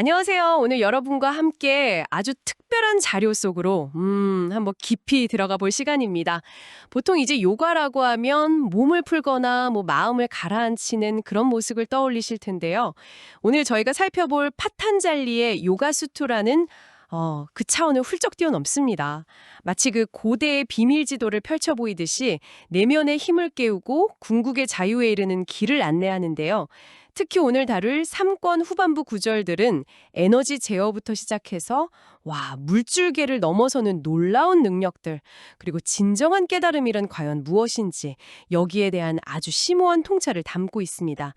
안녕하세요. 오늘 여러분과 함께 아주 특별한 자료 속으로 한번 깊이 들어가 볼 시간입니다. 보통 이제 요가라고 하면 몸을 풀거나 뭐 마음을 가라앉히는 그런 모습을 떠올리실 텐데요. 오늘 저희가 살펴볼 파탄잘리의 요가 수트라는 그 차원을 훌쩍 뛰어넘습니다. 마치 그 고대의 비밀 지도를 펼쳐 보이듯이 내면의 힘을 깨우고 궁극의 자유에 이르는 길을 안내하는데요. 특히 오늘 다룰 3권 후반부 구절들은 에너지 제어부터 시작해서 물줄계를 넘어서는 놀라운 능력들, 그리고 진정한 깨달음이란 과연 무엇인지 여기에 대한 아주 심오한 통찰을 담고 있습니다.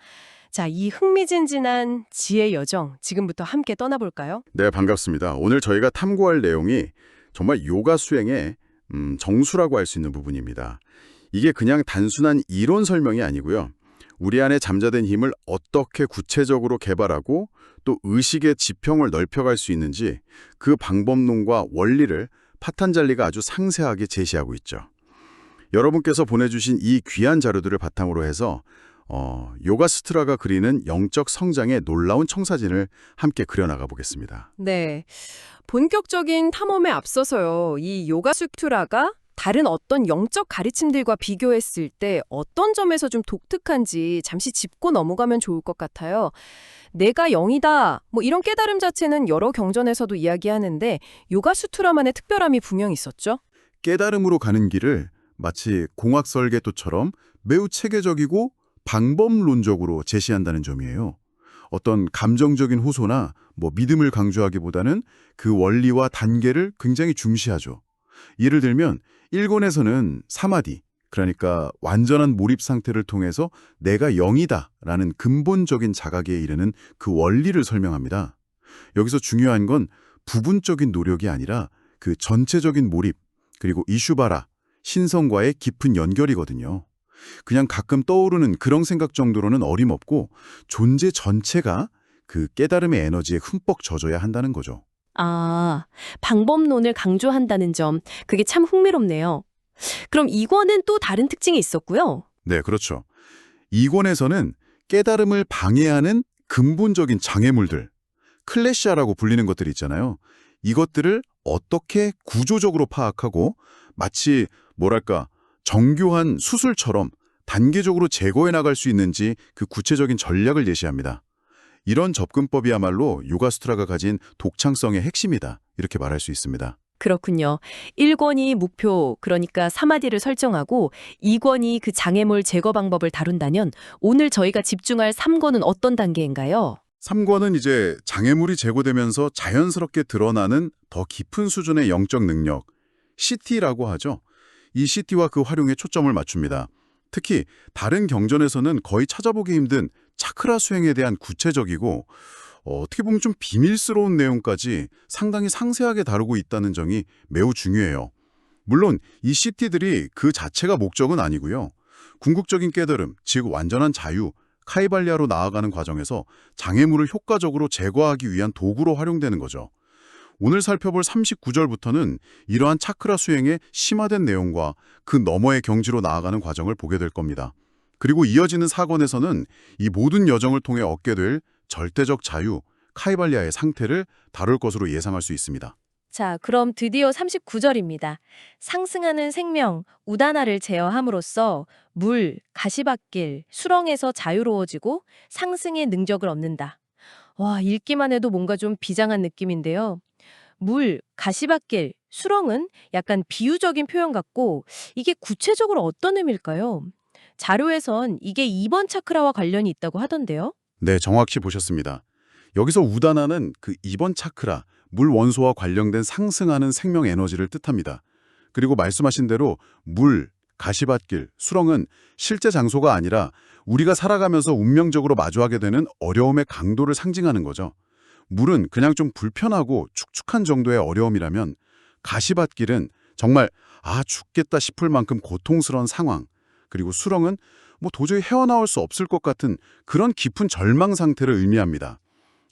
자, 이 흥미진진한 지혜 여정 지금부터 함께 떠나볼까요? 네, 반갑습니다. 오늘 저희가 탐구할 내용이 정말 요가 수행의 정수라고 할 수 있는 부분입니다. 이게 그냥 단순한 이론 설명이 아니고요. 우리 안에 잠자된 힘을 어떻게 구체적으로 개발하고 또 의식의 지평을 넓혀갈 수 있는지 그 방법론과 원리를 파탄잘리가 아주 상세하게 제시하고 있죠. 여러분께서 보내주신 이 귀한 자료들을 바탕으로 해서 요가 스트라가 그리는 영적 성장의 놀라운 청사진을 함께 그려나가 보겠습니다. 네. 본격적인 탐험에 앞서서요. 이 요가 수트라가 다른 어떤 영적 가르침들과 비교했을 때 어떤 점에서 좀 독특한지 잠시 짚고 넘어가면 좋을 것 같아요. 내가 영이다, 뭐 이런 깨달음 자체는 여러 경전에서도 이야기하는데 요가 수트라만의 특별함이 분명히 있었죠? 깨달음으로 가는 길을 마치 공학 설계도처럼 매우 체계적이고 방법론적으로 제시한다는 점이에요. 어떤 감정적인 호소나 믿음을 강조하기보다는 그 원리와 단계를 굉장히 중시하죠. 예를 들면 1권에서는 사마디, 그러니까 완전한 몰입 상태를 통해서 내가 영이다라는 근본적인 자각에 이르는 그 원리를 설명합니다. 여기서 중요한 건 부분적인 노력이 아니라 그 전체적인 몰입, 그리고 이슈바라, 신성과의 깊은 연결이거든요. 그냥 가끔 떠오르는 그런 생각 정도로는 어림없고 존재 전체가 그 깨달음의 에너지에 흠뻑 젖어야 한다는 거죠. 아, 방법론을 강조한다는 점, 그게 참 흥미롭네요. 그럼 이권은 또 다른 특징이 있었고요. 네, 그렇죠. 2권에서는 깨달음을 방해하는 근본적인 장애물들, 클래시아라고 불리는 것들이 있잖아요. 이것들을 어떻게 구조적으로 파악하고 마치 정교한 수술처럼 단계적으로 제거해 나갈 수 있는지 그 구체적인 전략을 제시합니다. 이런 접근법이야말로 요가 수트라가 가진 독창성의 핵심이다. 이렇게 말할 수 있습니다. 그렇군요. 1권이 목표, 그러니까 사마디를 설정하고 2권이 그 장애물 제거 방법을 다룬다면 오늘 저희가 집중할 3권은 어떤 단계인가요? 3권은 이제 장애물이 제거되면서 자연스럽게 드러나는 더 깊은 수준의 영적 능력, CT라고 하죠. 이 CT와 그 활용에 초점을 맞춥니다. 특히 다른 경전에서는 거의 찾아보기 힘든 차크라 수행에 대한 구체적이고 어떻게 보면 좀 비밀스러운 내용까지 상당히 상세하게 다루고 있다는 점이 매우 중요해요. 물론 이 CT들이 그 자체가 목적은 아니고요. 궁극적인 깨달음, 즉 완전한 자유, 카이발리아로 나아가는 과정에서 장애물을 효과적으로 제거하기 위한 도구로 활용되는 거죠. 오늘 살펴볼 39절부터는 이러한 차크라 수행의 심화된 내용과 그 너머의 경지로 나아가는 과정을 보게 될 겁니다. 그리고 이어지는 4권에서는 이 모든 여정을 통해 얻게 될 절대적 자유, 카이발리아의 상태를 다룰 것으로 예상할 수 있습니다. 자, 그럼 드디어 39절입니다. 상승하는 생명, 우다나를 제어함으로써 물, 가시밭길, 수렁에서 자유로워지고 상승의 능력을 얻는다. 와, 읽기만 해도 뭔가 좀 비장한 느낌인데요. 물, 가시밭길, 수렁은 약간 비유적인 표현 같고 이게 구체적으로 어떤 의미일까요? 자료에선 이게 2번 차크라와 관련이 있다고 하던데요. 네, 정확히 보셨습니다. 여기서 우다나는 그 2번 차크라, 물 원소와 관련된 상승하는 생명 에너지를 뜻합니다. 그리고 말씀하신 대로 물, 가시밭길, 수렁은 실제 장소가 아니라 우리가 살아가면서 운명적으로 마주하게 되는 어려움의 강도를 상징하는 거죠. 물은 그냥 좀 불편하고 축축한 정도의 어려움이라면 가시밭길은 정말 죽겠다 싶을 만큼 고통스러운 상황, 그리고 수렁은 도저히 헤어나올 수 없을 것 같은 그런 깊은 절망 상태를 의미합니다.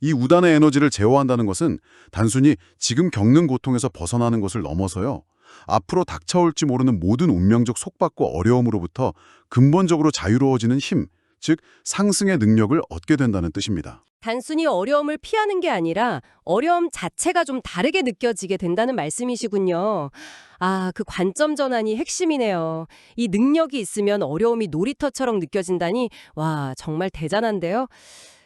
이 우단의 에너지를 제어한다는 것은 단순히 지금 겪는 고통에서 벗어나는 것을 넘어서요. 앞으로 닥쳐올지 모르는 모든 운명적 속박과 어려움으로부터 근본적으로 자유로워지는 힘, 즉 상승의 능력을 얻게 된다는 뜻입니다. 단순히 어려움을 피하는 게 아니라 어려움 자체가 좀 다르게 느껴지게 된다는 말씀이시군요. 아, 그 관점 전환이 핵심이네요. 이 능력이 있으면 어려움이 놀이터처럼 느껴진다니, 와, 정말 대단한데요.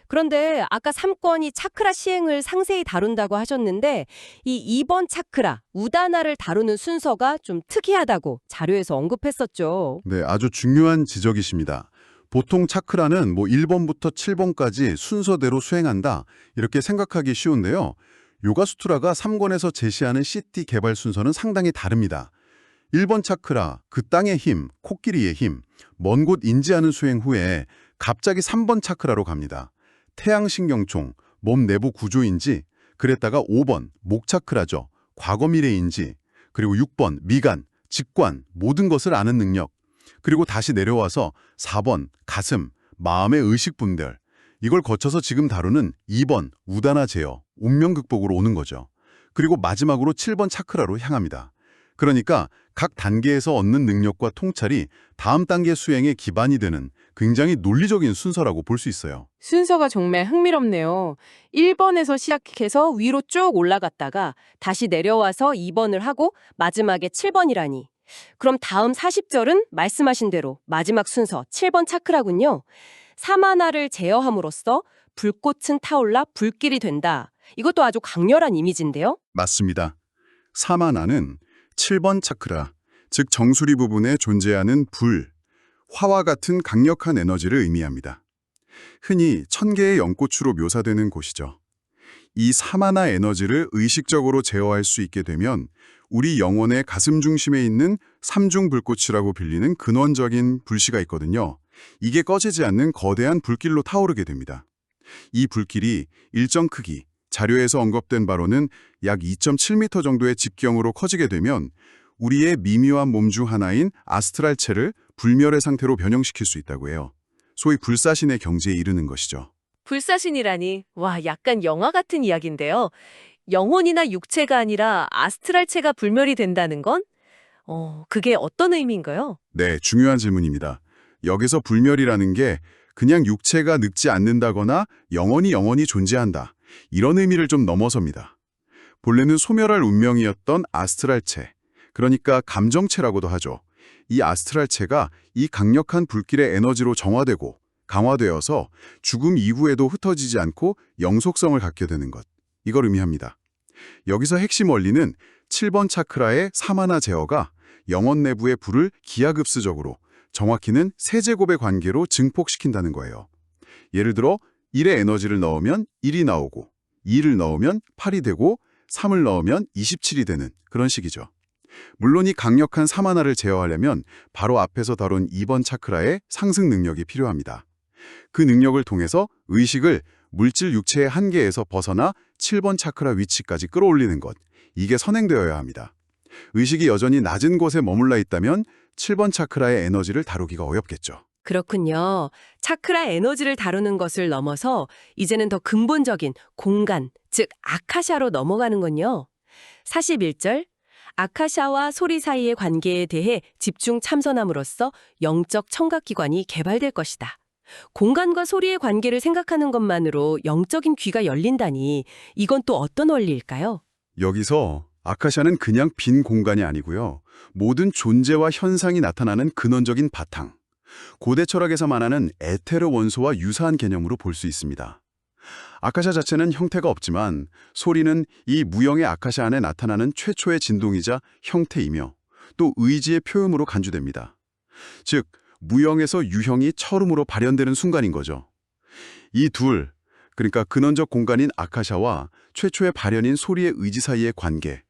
그런데 아까 3권이 차크라 시행을 상세히 다룬다고 하셨는데 이 2번 차크라, 우다나를 다루는 순서가 좀 특이하다고 자료에서 언급했었죠. 네, 아주 중요한 지적이십니다. 보통 차크라는 뭐 1번부터 7번까지 순서대로 수행한다 이렇게 생각하기 쉬운데요. 요가수트라가 3권에서 제시하는 CT 개발 순서는 상당히 다릅니다. 1번 차크라, 그 땅의 힘, 코끼리의 힘, 먼 곳 인지하는 수행 후에 갑자기 3번 차크라로 갑니다. 태양신경총, 몸 내부 구조인지, 그랬다가 5번, 목차크라죠. 과거 미래인지, 그리고 6번, 미간, 직관, 모든 것을 아는 능력, 그리고 다시 내려와서 4번, 가슴, 마음의 의식 분별, 이걸 거쳐서 지금 다루는 2번, 우다나 제어, 운명 극복으로 오는 거죠. 그리고 마지막으로 7번 차크라로 향합니다. 그러니까 각 단계에서 얻는 능력과 통찰이 다음 단계 수행의 기반이 되는 굉장히 논리적인 순서라고 볼 수 있어요. 순서가 정말 흥미롭네요. 1번에서 시작해서 위로 쭉 올라갔다가 다시 내려와서 2번을 하고 마지막에 7번이라니. 그럼 다음 40절은 말씀하신 대로 마지막 순서 7번 차크라군요. 사마나를 제어함으로써 불꽃은 타올라 불길이 된다. 이것도 아주 강렬한 이미지인데요. 맞습니다. 사마나는 7번 차크라, 즉 정수리 부분에 존재하는 불, 화와 같은 강력한 에너지를 의미합니다. 흔히 1000개의 연꽃으로 묘사되는 곳이죠. 이 사마나 에너지를 의식적으로 제어할 수 있게 되면 우리 영혼의 가슴 중심에 있는 삼중 불꽃이라고 불리는 근원적인 불씨가 있거든요. 이게 꺼지지 않는 거대한 불길로 타오르게 됩니다. 이 불길이 일정 크기, 자료에서 언급된 바로는 약 2.7m 정도의 직경으로 커지게 되면 우리의 미묘한 몸 중 하나인 아스트랄체를 불멸의 상태로 변형시킬 수 있다고 해요. 소위 불사신의 경지에 이르는 것이죠. 불사신이라니, 와, 약간 영화 같은 이야기인데요. 영혼이나 육체가 아니라 아스트랄체가 불멸이 된다는 건? 그게 어떤 의미인가요? 네, 중요한 질문입니다. 여기서 불멸이라는 게 그냥 육체가 늙지 않는다거나 영원히 존재한다. 이런 의미를 좀 넘어섭니다. 본래는 소멸할 운명이었던 아스트랄체, 그러니까 감정체라고도 하죠. 이 아스트랄체가 이 강력한 불길의 에너지로 정화되고 강화되어서 죽음 이후에도 흩어지지 않고 영속성을 갖게 되는 것. 이걸 의미합니다. 여기서 핵심 원리는 7번 차크라의 사마나 제어가 영혼 내부의 불을 기하급수적으로, 정확히는 세제곱의 관계로 증폭시킨다는 거예요. 예를 들어 1의 에너지를 넣으면 1이 나오고 2를 넣으면 8이 되고 3을 넣으면 27이 되는 그런 식이죠. 물론 이 강력한 사마나를 제어하려면 바로 앞에서 다룬 2번 차크라의 상승 능력이 필요합니다. 그 능력을 통해서 의식을 물질 육체의 한계에서 벗어나 7번 차크라 위치까지 끌어올리는 것, 이게 선행되어야 합니다. 의식이 여전히 낮은 곳에 머물러 있다면 7번 차크라의 에너지를 다루기가 어렵겠죠. 그렇군요. 차크라 에너지를 다루는 것을 넘어서 이제는 더 근본적인 공간, 즉 아카샤로 넘어가는군요. 41절, 아카샤와 소리 사이의 관계에 대해 집중 참선함으로써 영적 청각기관이 개발될 것이다. 공간과 소리의 관계를 생각하는 것만으로 영적인 귀가 열린다니 이건 또 어떤 원리일까요? 여기서 아카샤는 그냥 빈 공간이 아니고요. 모든 존재와 현상이 나타나는 근원적인 바탕. 고대 철학에서 말하는 에테르 원소와 유사한 개념으로 볼 수 있습니다. 아카샤 자체는 형태가 없지만 소리는 이 무형의 아카샤 안에 나타나는 최초의 진동이자 형태이며 또 의지의 표현으로 간주됩니다. 즉, 무형에서 유형이 처음으로 발현되는 순간인 거죠. 이 둘, 그러니까 근원적 공간인 아카샤와 최초의 발현인 소리의 의지 사이의 관계,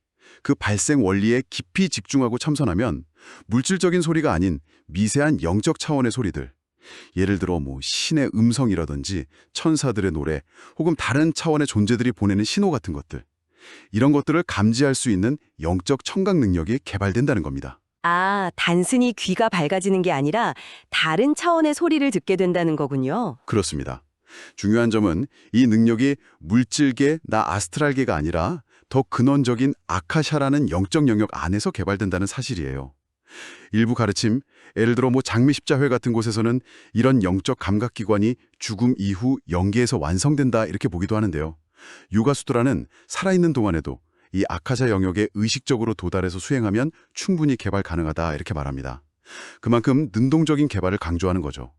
그 발생 원리에 깊이 집중하고 참선하면 물질적인 소리가 아닌 미세한 영적 차원의 소리들, 예를 들어 신의 음성이라든지 천사들의 노래 혹은 다른 차원의 존재들이 보내는 신호 같은 것들, 이런 것들을 감지할 수 있는 영적 청각 능력이 개발된다는 겁니다. 아, 단순히 귀가 밝아지는 게 아니라 다른 차원의 소리를 듣게 된다는 거군요. 그렇습니다. 중요한 점은 이 능력이 물질계, 나 아스트랄계가 아니라 더 근원적인 아카샤라는 영적 영역 안에서 개발된다는 사실이에요. 일부 가르침, 예를 들어 장미십자회 같은 곳에서는 이런 영적 감각기관이 죽음 이후 영계에서 완성된다 이렇게 보기도 하는데요. 요가수트라는 살아있는 동안에도 이 아카샤 영역에 의식적으로 도달해서 수행하면 충분히 개발 가능하다 이렇게 말합니다. 그만큼 능동적인 개발을 강조하는 거죠.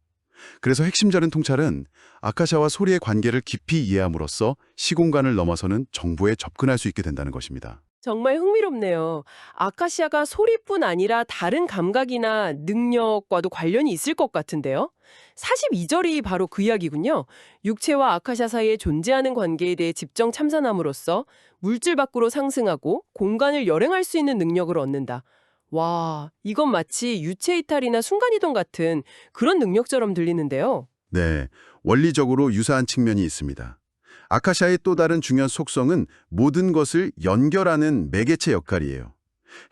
그래서 핵심적인 통찰은 아카샤와 소리의 관계를 깊이 이해함으로써 시공간을 넘어서는 정보에 접근할 수 있게 된다는 것입니다. 정말 흥미롭네요. 아카시아가 소리뿐 아니라 다른 감각이나 능력과도 관련이 있을 것 같은데요. 42절이 바로 그 이야기군요. 육체와 아카시아 사이에 존재하는 관계에 대해 집정 참선함으로써 물질 밖으로 상승하고 공간을 열행할 수 있는 능력을 얻는다. 와, 이건 마치 유체 이탈이나 순간이동 같은 그런 능력처럼 들리는데요. 네, 원리적으로 유사한 측면이 있습니다. 아카샤의 또 다른 중요한 속성은 모든 것을 연결하는 매개체 역할이에요.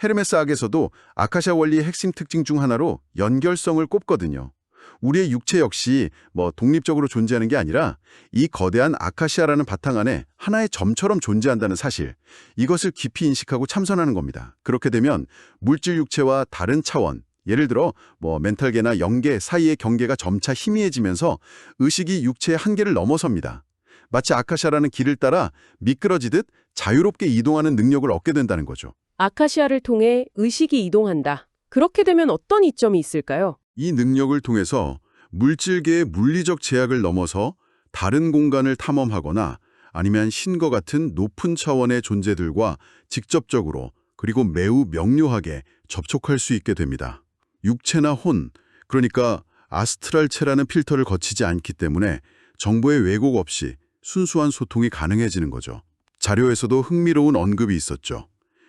헤르메스 악에서도 아카샤 원리의 핵심 특징 중 하나로 연결성을 꼽거든요. 우리의 육체 역시 독립적으로 존재하는 게 아니라 이 거대한 아카시아라는 바탕 안에 하나의 점처럼 존재한다는 사실, 이것을 깊이 인식하고 참선하는 겁니다. 그렇게 되면 물질 육체와 다른 차원, 예를 들어 멘탈계나 영계 사이의 경계가 점차 희미해지면서 의식이 육체의 한계를 넘어섭니다. 마치 아카샤라는 길을 따라 미끄러지듯 자유롭게 이동하는 능력을 얻게 된다는 거죠. 아카시아를 통해 의식이 이동한다. 그렇게 되면 어떤 이점이 있을까요? 이 능력을 통해서 물질계의 물리적 제약을 넘어서 다른 공간을 탐험하거나 아니면 신과 같은 높은 차원의 존재들과 직접적으로 그리고 매우 명료하게 접촉할 수 있게 됩니다. 육체나 혼, 그러니까 아스트랄체라는 필터를 거치지 않기 때문에 정보의 왜곡 없이 순수한 소통이 가능해지는 거죠. 자료에서도 흥미로운 언급이 있었죠.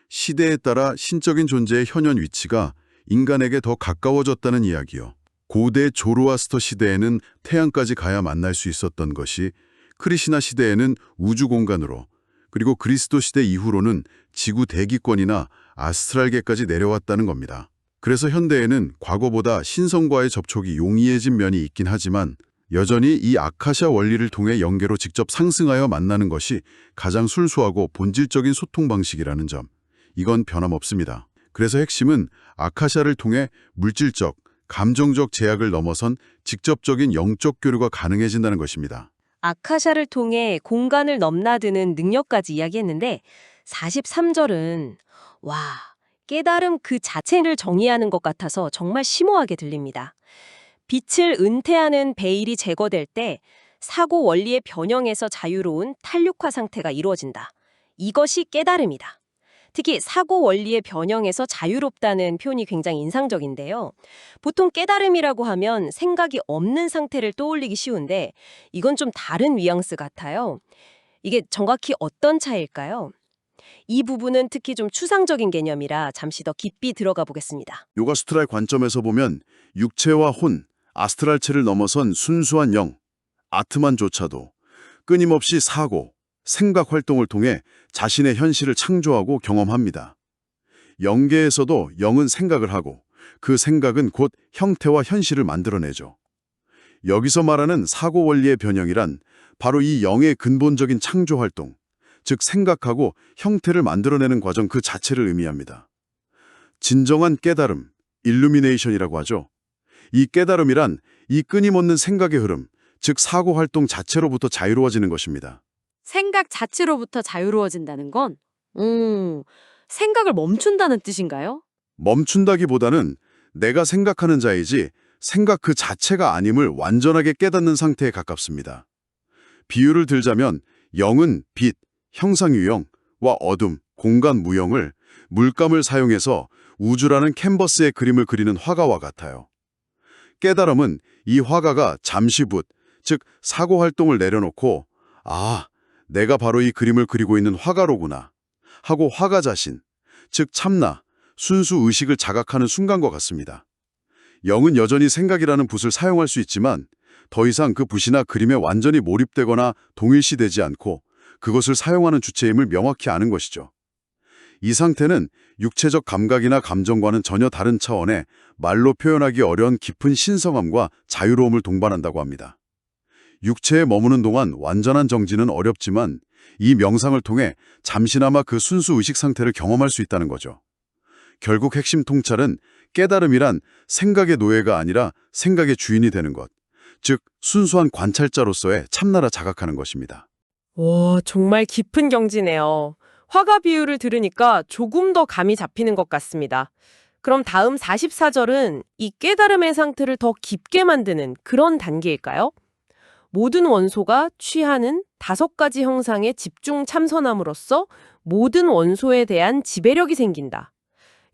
시대에 따라 신적인 존재의 현현 위치가 인간에게 더 가까워졌다는 이야기요. 고대 조로아스터 시대에는 태양까지 가야 만날 수 있었던 것이 크리시나 시대에는 우주 공간으로, 그리고 그리스도 시대 이후로는 지구 대기권이나 아스트랄계까지 내려왔다는 겁니다. 그래서 현대에는 과거보다 신성과의 접촉이 용이해진 면이 있긴 하지만 여전히 이 아카샤 원리를 통해 영계로 직접 상승하여 만나는 것이 가장 순수하고 본질적인 소통 방식이라는 점, 이건 변함없습니다. 그래서 핵심은 아카샤를 통해 물질적, 감정적 제약을 넘어선 직접적인 영적 교류가 가능해진다는 것입니다. 아카샤를 통해 공간을 넘나드는 능력까지 이야기했는데 43절은 와, 깨달음 그 자체를 정의하는 것 같아서 정말 심오하게 들립니다. 빛을 은퇴하는 베일이 제거될 때 사고 원리의 변형에서 자유로운 탄력화 상태가 이루어진다. 이것이 깨달음이다. 특히 사고 원리의 변형에서 자유롭다는 표현이 굉장히 인상적인데요. 보통 깨달음이라고 하면 생각이 없는 상태를 떠올리기 쉬운데 이건 좀 다른 뉘앙스 같아요. 이게 정확히 어떤 차이일까요? 이 부분은 특히 좀 추상적인 개념이라 잠시 더 깊이 들어가 보겠습니다. 요가수트라의 관점에서 보면 육체와 혼, 아스트랄체를 넘어선 순수한 영, 아트만조차도 끊임없이 사고, 생각 활동을 통해 자신의 현실을 창조하고 경험합니다. 영계에서도 영은 생각을 하고 그 생각은 곧 형태와 현실을 만들어내죠. 여기서 말하는 사고 원리의 변형이란 바로 이 영의 근본적인 창조 활동, 즉 생각하고 형태를 만들어내는 과정 그 자체를 의미합니다. 진정한 깨달음, 일루미네이션이라고 하죠. 이 깨달음이란 이 끊임없는 생각의 흐름, 즉 사고 활동 자체로부터 자유로워지는 것입니다. 생각 자체로부터 자유로워진다는 건, 생각을 멈춘다는 뜻인가요? 멈춘다기보다는 내가 생각하는 자이지 생각 그 자체가 아님을 완전하게 깨닫는 상태에 가깝습니다. 비유를 들자면 영은 빛, 형상유형과 어둠, 공간 무형을 물감을 사용해서 우주라는 캔버스의 그림을 그리는 화가와 같아요. 깨달음은 이 화가가 잠시붓, 즉 사고 활동을 내려놓고 아, 내가 바로 이 그림을 그리고 있는 화가로구나 하고 화가 자신, 즉 참나, 순수 의식을 자각하는 순간과 같습니다. 영은 여전히 생각이라는 붓을 사용할 수 있지만 더 이상 그 붓이나 그림에 완전히 몰입되거나 동일시되지 않고 그것을 사용하는 주체임을 명확히 아는 것이죠. 이 상태는 육체적 감각이나 감정과는 전혀 다른 차원의 말로 표현하기 어려운 깊은 신성함과 자유로움을 동반한다고 합니다. 육체에 머무는 동안 완전한 정지는 어렵지만 이 명상을 통해 잠시나마 그 순수 의식 상태를 경험할 수 있다는 거죠. 결국 핵심 통찰은 깨달음이란 생각의 노예가 아니라 생각의 주인이 되는 것, 즉 순수한 관찰자로서의 참나라 자각하는 것입니다. 와, 정말 깊은 경지네요. 화가 비유를 들으니까 조금 더 감이 잡히는 것 같습니다. 그럼 다음 44절은 이 깨달음의 상태를 더 깊게 만드는 그런 단계일까요? 모든 원소가 취하는 5가지 형상에 집중 참선함으로써 모든 원소에 대한 지배력이 생긴다.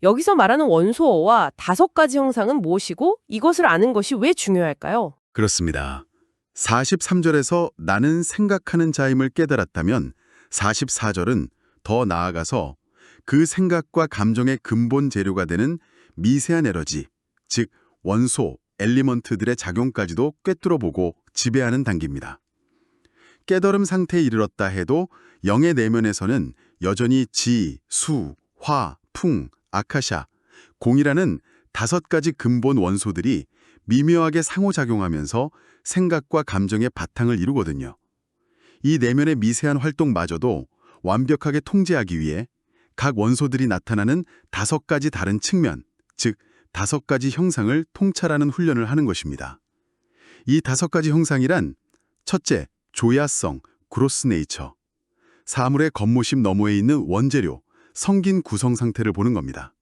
여기서 말하는 원소어와 5가지 형상은 무엇이고 이것을 아는 것이 왜 중요할까요? 그렇습니다. 43절에서 나는 생각하는 자임을 깨달았다면 44절은 더 나아가서 그 생각과 감정의 근본 재료가 되는 미세한 에너지, 즉 원소, 엘리먼트들의 작용까지도 꿰뚫어보고 지배하는 단계입니다. 깨달음 상태에 이르렀다 해도 영의 내면에서는 여전히 지, 수, 화, 풍, 아카샤, 공이라는 5가지 근본 원소들이 미묘하게 상호작용하면서 생각과 감정의 바탕을 이루거든요. 이 내면의 미세한 활동마저도 완벽하게 통제하기 위해 각 원소들이 나타나는 5가지 다른 측면, 즉 5가지 형상을 통찰하는 훈련을 하는 것입니다. 이 5가지 형상이란 첫째, 조야성, 그로스 네이처. 사물의 겉모심 너머에 있는 원재료, 성긴 구성 상태를 보는 겁니다.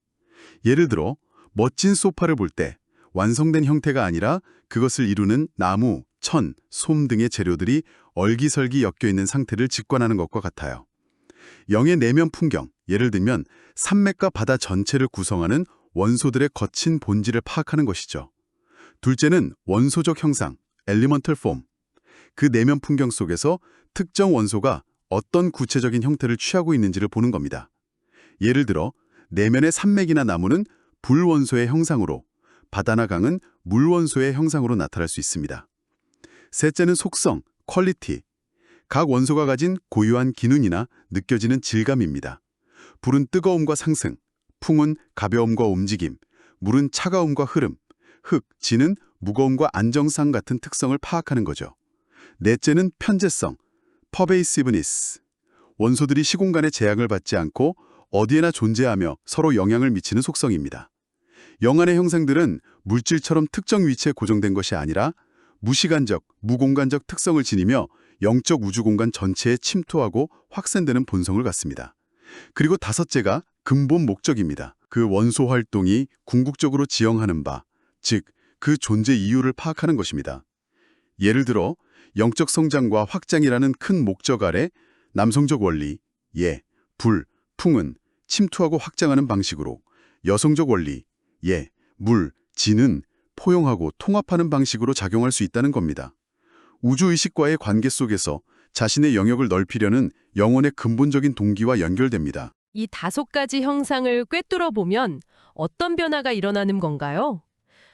예를 들어 멋진 소파를 볼 때 완성된 형태가 아니라 그것을 이루는 나무, 천, 솜 등의 재료들이 얼기설기 엮여있는 상태를 직관하는 것과 같아요. 영의 내면 풍경, 예를 들면 산맥과 바다 전체를 구성하는 원소들의 거친 본질을 파악하는 것이죠. 둘째는 원소적 형상, elemental form. 그 내면 풍경 속에서 특정 원소가 어떤 구체적인 형태를 취하고 있는지를 보는 겁니다. 예를 들어 내면의 산맥이나 나무는 불원소의 형상으로, 바다나 강은 물원소의 형상으로 나타날 수 있습니다. 셋째는 속성, 퀄리티. 각 원소가 가진 고유한 기능이나 느껴지는 질감입니다. 불은 뜨거움과 상승, 풍은 가벼움과 움직임, 물은 차가움과 흐름, 흙, 지는 무거움과 안정성 같은 특성을 파악하는 거죠. 넷째는 편재성, pervasiveness. 원소들이 시공간의 제약을 받지 않고 어디에나 존재하며 서로 영향을 미치는 속성입니다. 영안의 형상들은 물질처럼 특정 위치에 고정된 것이 아니라 무시간적, 무공간적 특성을 지니며 영적 우주공간 전체에 침투하고 확산되는 본성을 갖습니다. 그리고 5째가 근본 목적입니다. 그 원소 활동이 궁극적으로 지향하는 바, 즉 그 존재 이유를 파악하는 것입니다. 예를 들어 영적 성장과 확장이라는 큰 목적 아래 남성적 원리, 예, 불, 풍은 침투하고 확장하는 방식으로, 여성적 원리, 예, 물, 지는 포용하고 통합하는 방식으로 작용할 수 있다는 겁니다. 우주의식과의 관계 속에서 자신의 영역을 넓히려는 영혼의 근본적인 동기와 연결됩니다. 이 5가지 형상을 꿰뚫어 보면 어떤 변화가 일어나는 건가요?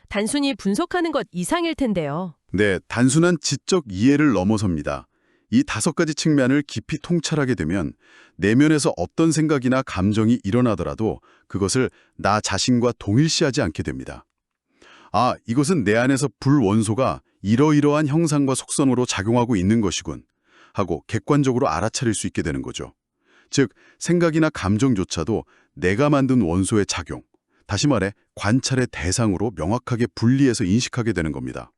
단순히 분석하는 것 이상일 텐데요. 네, 단순한 지적 이해를 넘어섭니다. 이 5가지 측면을 깊이 통찰하게 되면 내면에서 어떤 생각이나 감정이 일어나더라도 그것을 나 자신과 동일시하지 않게 됩니다. 아, 이것은 내 안에서 불원소가 이러이러한 형상과 속성으로 작용하고 있는 것이군 하고 객관적으로 알아차릴 수 있게 되는 거죠. 즉, 생각이나 감정조차도 내가 만든 원소의 작용, 다시 말해 관찰의 대상으로 명확하게 분리해서 인식하게 되는 겁니다.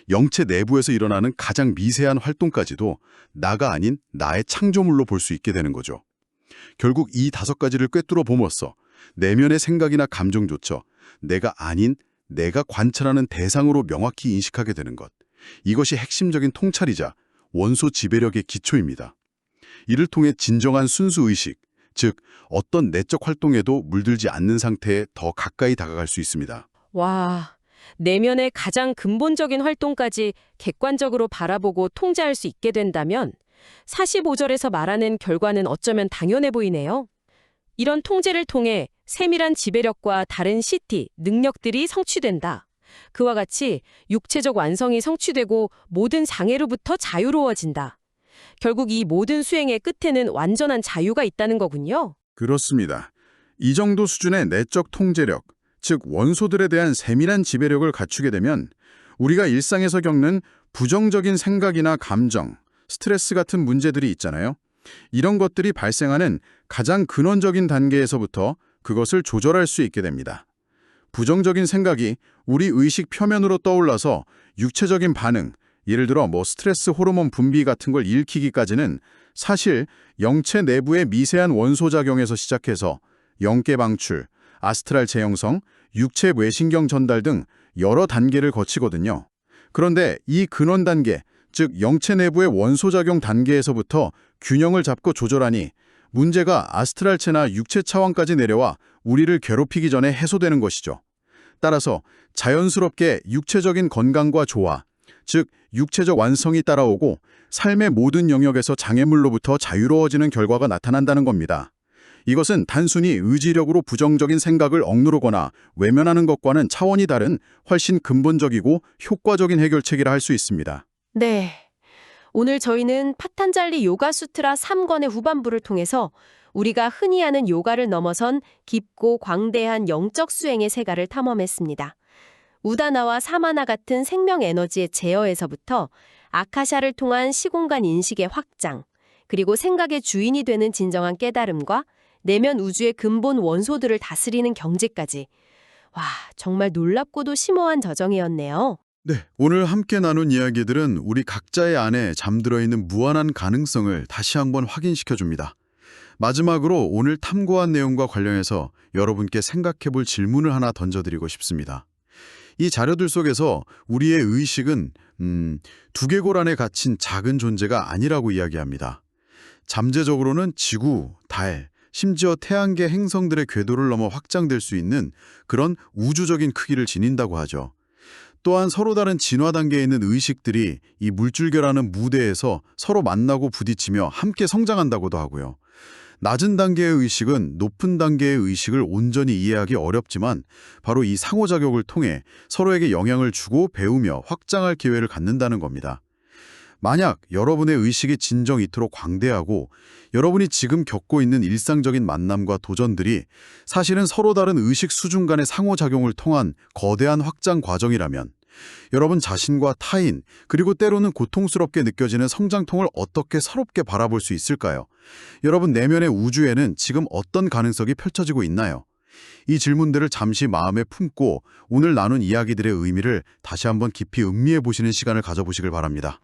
영체 내부에서 일어나는 가장 미세한 활동까지도 나가 아닌 나의 창조물로 볼 수 있게 되는 거죠. 결국 이 5가지를 꿰뚫어 봄으로써 내면의 생각이나 감정조차 내가 아닌 내가 관찰하는 대상으로 명확히 인식하게 되는 것. 이것이 핵심적인 통찰이자 원소 지배력의 기초입니다. 이를 통해 진정한 순수의식, 즉 어떤 내적 활동에도 물들지 않는 상태에 더 가까이 다가갈 수 있습니다. 와, 내면의 가장 근본적인 활동까지 객관적으로 바라보고 통제할 수 있게 된다면 45절에서 말하는 결과는 어쩌면 당연해 보이네요. 이런 통제를 통해 세밀한 지배력과 다른 시티, 능력들이 성취된다. 그와 같이 육체적 완성이 성취되고 모든 장애로부터 자유로워진다. 결국 이 모든 수행의 끝에는 완전한 자유가 있다는 거군요. 그렇습니다. 이 정도 수준의 내적 통제력, 즉 원소들에 대한 세밀한 지배력을 갖추게 되면 우리가 일상에서 겪는 부정적인 생각이나 감정, 스트레스 같은 문제들이 있잖아요. 이런 것들이 발생하는 가장 근원적인 단계에서부터 그것을 조절할 수 있게 됩니다. 부정적인 생각이 우리 의식 표면으로 떠올라서 육체적인 반응, 예를 들어 스트레스 호르몬 분비 같은 걸 일으키기까지는 사실 영체 내부의 미세한 원소작용에서 시작해서 영계 방출, 아스트랄 재형성, 육체 외신경 전달 등 여러 단계를 거치거든요. 그런데 이 근원 단계, 즉 영체 내부의 원소작용 단계에서부터 균형을 잡고 조절하니 문제가 아스트랄체나 육체 차원까지 내려와 우리를 괴롭히기 전에 해소되는 것이죠. 따라서 자연스럽게 육체적인 건강과 조화, 즉 육체적 완성이 따라오고 삶의 모든 영역에서 장애물로부터 자유로워지는 결과가 나타난다는 겁니다. 이것은 단순히 의지력으로 부정적인 생각을 억누르거나 외면하는 것과는 차원이 다른 훨씬 근본적이고 효과적인 해결책이라 할 수 있습니다. 네. 오늘 저희는 파탄잘리 요가 수트라 3권의 후반부를 통해서 우리가 흔히 아는 요가를 넘어선 깊고 광대한 영적 수행의 세가를 탐험했습니다. 우다나와 사마나 같은 생명 에너지의 제어에서부터 아카샤를 통한 시공간 인식의 확장, 그리고 생각의 주인이 되는 진정한 깨달음과 내면 우주의 근본 원소들을 다스리는 경지까지. 와, 정말 놀랍고도 심오한 저정이었네요. 네, 오늘 함께 나눈 이야기들은 우리 각자의 안에 잠들어 있는 무한한 가능성을 다시 한번 확인시켜줍니다. 마지막으로 오늘 탐구한 내용과 관련해서 여러분께 생각해 볼 질문을 하나 던져드리고 싶습니다. 이 자료들 속에서 우리의 의식은 두개골 안에 갇힌 작은 존재가 아니라고 이야기합니다. 잠재적으로는 지구, 달, 심지어 태양계 행성들의 궤도를 넘어 확장될 수 있는 그런 우주적인 크기를 지닌다고 하죠. 또한 서로 다른 진화 단계에 있는 의식들이 이 물줄기라는 무대에서 서로 만나고 부딪히며 함께 성장한다고도 하고요. 낮은 단계의 의식은 높은 단계의 의식을 온전히 이해하기 어렵지만 바로 이 상호작용을 통해 서로에게 영향을 주고 배우며 확장할 기회를 갖는다는 겁니다. 만약 여러분의 의식이 진정 이토록 광대하고 여러분이 지금 겪고 있는 일상적인 만남과 도전들이 사실은 서로 다른 의식 수준 간의 상호작용을 통한 거대한 확장 과정이라면 여러분 자신과 타인, 그리고 때로는 고통스럽게 느껴지는 성장통을 어떻게 서럽게 바라볼 수 있을까요? 여러분 내면의 우주에는 지금 어떤 가능성이 펼쳐지고 있나요? 이 질문들을 잠시 마음에 품고 오늘 나눈 이야기들의 의미를 다시 한번 깊이 음미해 보시는 시간을 가져보시길 바랍니다.